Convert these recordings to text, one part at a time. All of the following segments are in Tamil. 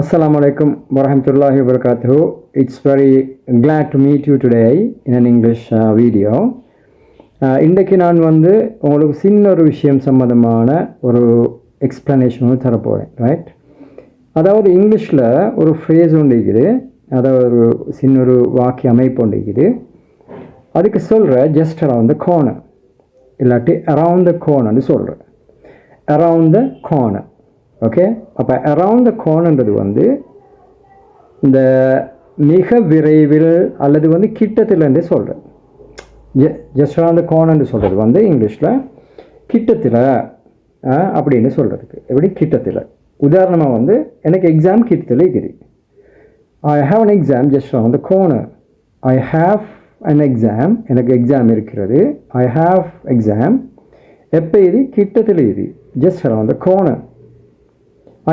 Assalamu alaikum warahmatullahi wabarakatuh. It's very glad to meet you today in an English video. இன்றைக்கு நான் உங்களுக்கு சின்ன ஒரு விஷயம் சம்பந்தமான ஒரு எக்ஸ்பிளனேஷன் தரப்போகிறேன், ரைட்? அதாவது இங்கிலீஷில் ஒரு ஃப்ரேஸ் ஒன்று இருக்குது, அதாவது ஒரு சின்ன ஒரு வாக்கிய அமைப்பு ஒன்று இருக்குது. அதுக்கு சொல்கிற ஜஸ்ட் அரவுண்ட் த கார்னர், இல்லாட்டி அரவுண்ட் த கார்னர்னு சொல்கிறேன். Around the corner, okay? அப்போ அரவுண்ட் த கார்னர்ன்றது இந்த மிக விரைவில் அல்லது கிட்டத்தில்ன்னு சொல்கிறேன். ஜஸ்ட் அரவுண்ட் த கார்னர்னு சொல்கிறது இங்கிலீஷில் கிட்டத்தில் அப்படின்னு சொல்கிறதுக்கு. எப்படி கிட்டத்தில்? உதாரணமாக எனக்கு எக்ஸாம் கிட்டத்தில் இருக்குது. I have an exam just around the corner. I have an exam, எனக்கு எக்ஸாம் இருக்கிறது. ஐ ஹாவ் எக்ஸாம் எப்போ இது? கிட்டத்தில் இது, just around the corner.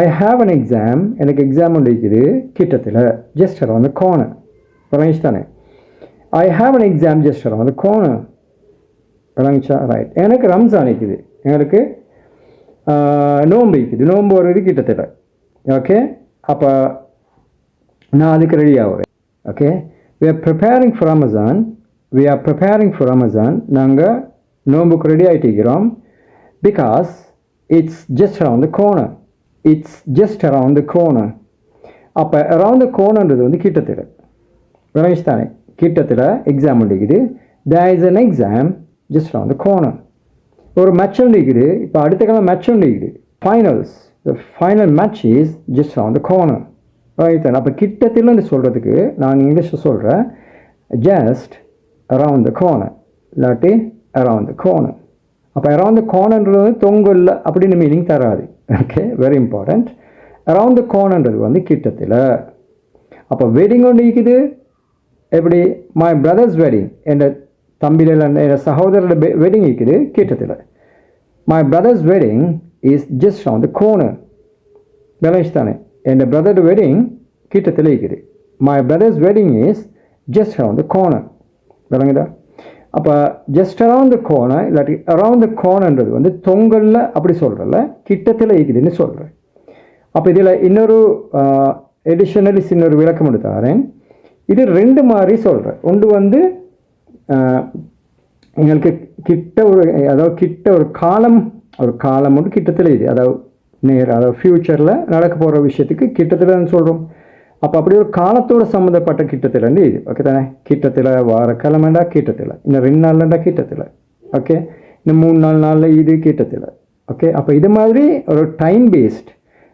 I have an exam, எனக்கு எக்ஸாம் ஒன்று இருக்குது கிட்டத்தில், ஜஸ்ட் அரவுண்ட் த கார்னர். விளங்கிச்சு தானே? I have an exam just around the corner. விளங்கிச்சா? ரைட். எனக்கு ரம்ஜான் இருக்குது, எங்களுக்கு நோன்பு இருக்குது, நோன்பு வருது கிட்டத்தில், ஓகே? அப்போ நான் அதுக்கு ரெடி ஆகிறேன், okay? We are preparing for Ramzan, we are preparing for Ramzan. நாங்கள் நோன்புக்கு ரெடி ஆகிட்டிருக்கிறோம். Because it's just around the corner. It's just around the corner. அப்போ அரவுண்ட் த கார்னர்ன்றது கிட்டத்தில். விளங்கிச்சு தானே? கிட்டத்தில் எக்ஸாம் இருக்குது. There is an exam just around the corner. ஒரு மேட்ச் ஒன்று இருக்குது, இப்போ அடுத்த காலம் மேட்ச் ஒன்று இருக்குது, finals. The final match is just around the corner. விளங்கிச்சு தானே? அப்போ கிட்டத்தில்னு சொல்கிறதுக்கு நான் இங்கிலீஷில் சொல்கிறேன் ஜஸ்ட் அரவுண்ட் த கார்னர், இல்லாட்டி அரவுண்ட் த கார்னர். அப்போ அரவுண்ட் த கார்னர்ன்றது தொங்கல்ல அப்படின்னு மீனிங் தராது, okay? Very important. Around the கார்னர்ன்றது கிட்டத்தில். அப்போ வெட்டிங் ஒன்று இருக்குது. எப்படி? மை பிரதர்ஸ் வெட்டிங், என் தம்பியில் என் சகோதரோட வெட்டிங் இருக்குது கிட்டத்தில். My brother's wedding is just around the corner. விளங்கிச்சு தானே? என் பிரதர் வெட்டிங் கிட்டத்தில் இருக்குது. My brother's wedding is just around the corner. விளங்குதா? அப்போ ஜஸ்ட் அரவுண்ட் த கார்னர் இல்லாட்டி அரவுண்ட் த கார்னர்ன்றது தொங்கல்ல அப்படி சொல்கிறல, கிட்டத்தில் இருக்குதுன்னு சொல்கிறேன். அப்போ இதில் இன்னொரு எடிஷனலி இன்னொரு விளக்கம் எடுத்தாரேன். இது ரெண்டு மாதிரி சொல்கிறேன். ஒன்று எங்களுக்கு கிட்ட ஒரு, அதாவது கிட்ட ஒரு காலம் ஒன்று கிட்டத்தில் இது, அதாவது ஃப்யூச்சரில் நடக்க போகிற விஷயத்துக்கு கிட்டத்தில் சொல்கிறோம். அப்போ அப்படி ஒரு காலத்தோடு சம்மந்தப்பட்ட கிட்டத்தில்ண்டு இது, ஓகே தானே? கிட்டத்தில் வார கிழமைண்டா கிட்டத்தில், இன்னும் 2 நாள்லண்டா கிட்டத்தில், ஓகே? இன்னும் 3-4 நாளில் இது கிட்டத்தில், ஓகே? அப்போ இது மாதிரி ஒரு டைம் பேஸ்ட்,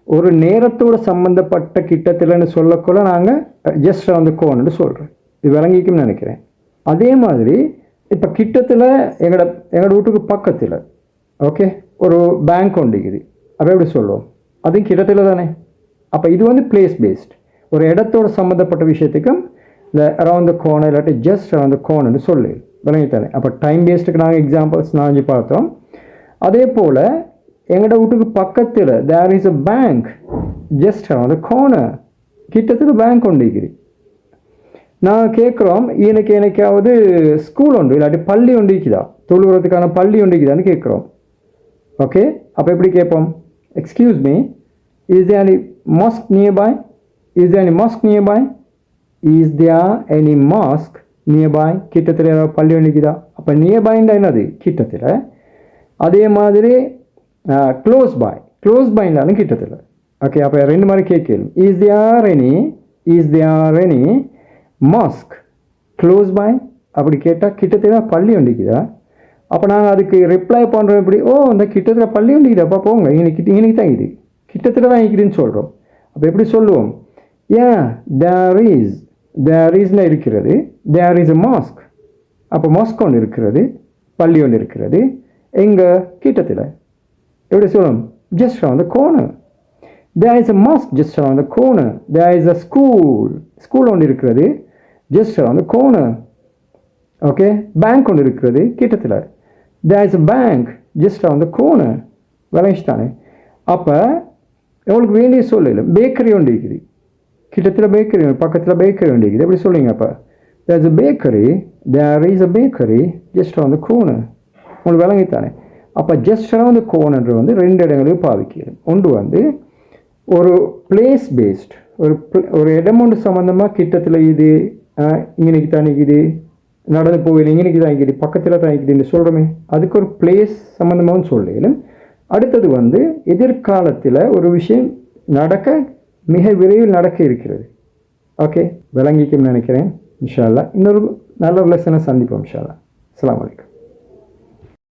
ஒரு நேரத்தோடு சம்மந்தப்பட்ட கிட்டத்தில்னு சொல்லக்குள்ள நாங்கள் ஜஸ்ட் அரவுண்ட் த கார்னர்னு சொல்கிறேன். இது விளங்கிக்கும்னு நினைக்கிறேன். அதே மாதிரி இப்போ கிட்டத்தில் எங்களோட வீட்டுக்கு பக்கத்தில், ஓகே, ஒரு பேங்க் ஒன்று இருக்குது. அப்போ எப்படி சொல்லுவோம்? அதுவும் கிட்டத்தில் தானே? அப்போ இது பிளேஸ் பேஸ்ட், ஒரு இடத்தோட சம்மந்தப்பட்ட விஷயத்துக்கும் இந்த அரவுண்ட் த கார்னர் இல்லாட்டி ஜஸ்ட் அரவுண்ட் த கார்னர்னு சொல்லு. விளங்கித்தானே? அப்போ டைம் பேஸ்டுக்கு நாங்கள் எக்ஸாம்பிள்ஸ் நாங்கள் பார்த்தோம். அதே போல் எங்களோட வீட்டுக்கு பக்கத்தில் there is a bank just around the corner. கிட்டத்தில் பேங்க் ஒன்று இருக்குது. நாங்கள் கேட்குறோம், எனக்காவது ஸ்கூல் ஒன்று இல்லாட்டி பள்ளி ஒன்று இருக்குதா, தொழுகிறதுக்கான பள்ளி ஒன்று இருக்குதான்னு கேட்குறோம், ஓகே? அப்போ எப்படி கேட்போம்? Excuse me, is there any mask nearby? Is there any mosque nearby? Is there any mosque nearby? கிட்டத்தில் பள்ளி ஒன்றுக்குதா? அப்போ நியர்பைன்னா என்னது? கிட்டத்தில். அதே மாதிரி க்ளோஸ் பைனாலும் கிட்டத்தில், ஓகே? அப்போ ரெண்டு மாதிரி கேட்கணும். Is there any mask close by? அப்படி கேட்டால் கிட்டத்தில் பள்ளி ஒன்றுக்குதா? அப்போ நாங்கள் அதுக்கு ரிப்ளை பண்ணுறோம் எப்படி? ஓ, இந்த கிட்டத்தில் பள்ளி ஒன்றுக்குதாப்பா, போங்க, இன்னைக்கு தான் இது கிட்டத்தில் தான் இருக்குதுன்னு சொல்கிறோம். அப்போ எப்படி சொல்லுவோம்? there is இருக்கிறது, there is a mosque. அப்போ மாஸ்க் ஒன்று இருக்கிறது, பள்ளி ஒன்று இருக்கிறது, எங்கே? கிட்டத்தில். எப்படி சொல்லுவோம்? Just around the corner. there is a mosque just around the corner. there is a school ஒன்று இருக்கிறது, just around the corner, okay? Bank ஒன்று இருக்கிறது கிட்டத்தில். there is a bank just around the corner. விளங்கிச்சு தானே? அப்போ உங்களுக்கு வேண்டிய சொல்லல, பேக்கரி ஒன்று இருக்குது கிட்டத்தில், பேக்கரி பக்கத்தில் பேக்கரி ஒன்று இருக்குது. எப்படி சொல்லுவீங்க? அப்போ there is a bakery just around the corner. உங்களுக்கு விளங்கித்தானே? அப்போ ஜஸ்ட் அரவுண்ட் த கோர்னர் 2 இடங்களுக்கு பாவிக்கிறது. ஒன்று ஒரு பிளேஸ் பேஸ்ட் ஒரு இடம் ஒன்று சம்மந்தமாக கிட்டத்தில் இது இங்கனைக்கு தான் நிற்கிது, நடந்து போகல இங்கனைக்கு தான் நிற்கிது, பக்கத்தில் தான் நிற்கிதுன்னு சொல்கிறோமே, அதுக்கு ஒரு பிளேஸ் சம்மந்தமாகவும் சொல்லலும். அடுத்தது வந்து எதிர்காலத்தில் ஒரு விஷயம் நடக்க மிக விரைவில் நடக்க இருக்கிறது. ஓகே, விளங்கிக்கும்னு நினைக்கிறேன். இன்ஷா அல்லாஹ் இன்னொரு நல்ல ஒரு லெசனை சந்திப்போம். இன்ஷா அல்லாஹ். அஸ்ஸலாமு அலைக்கும்.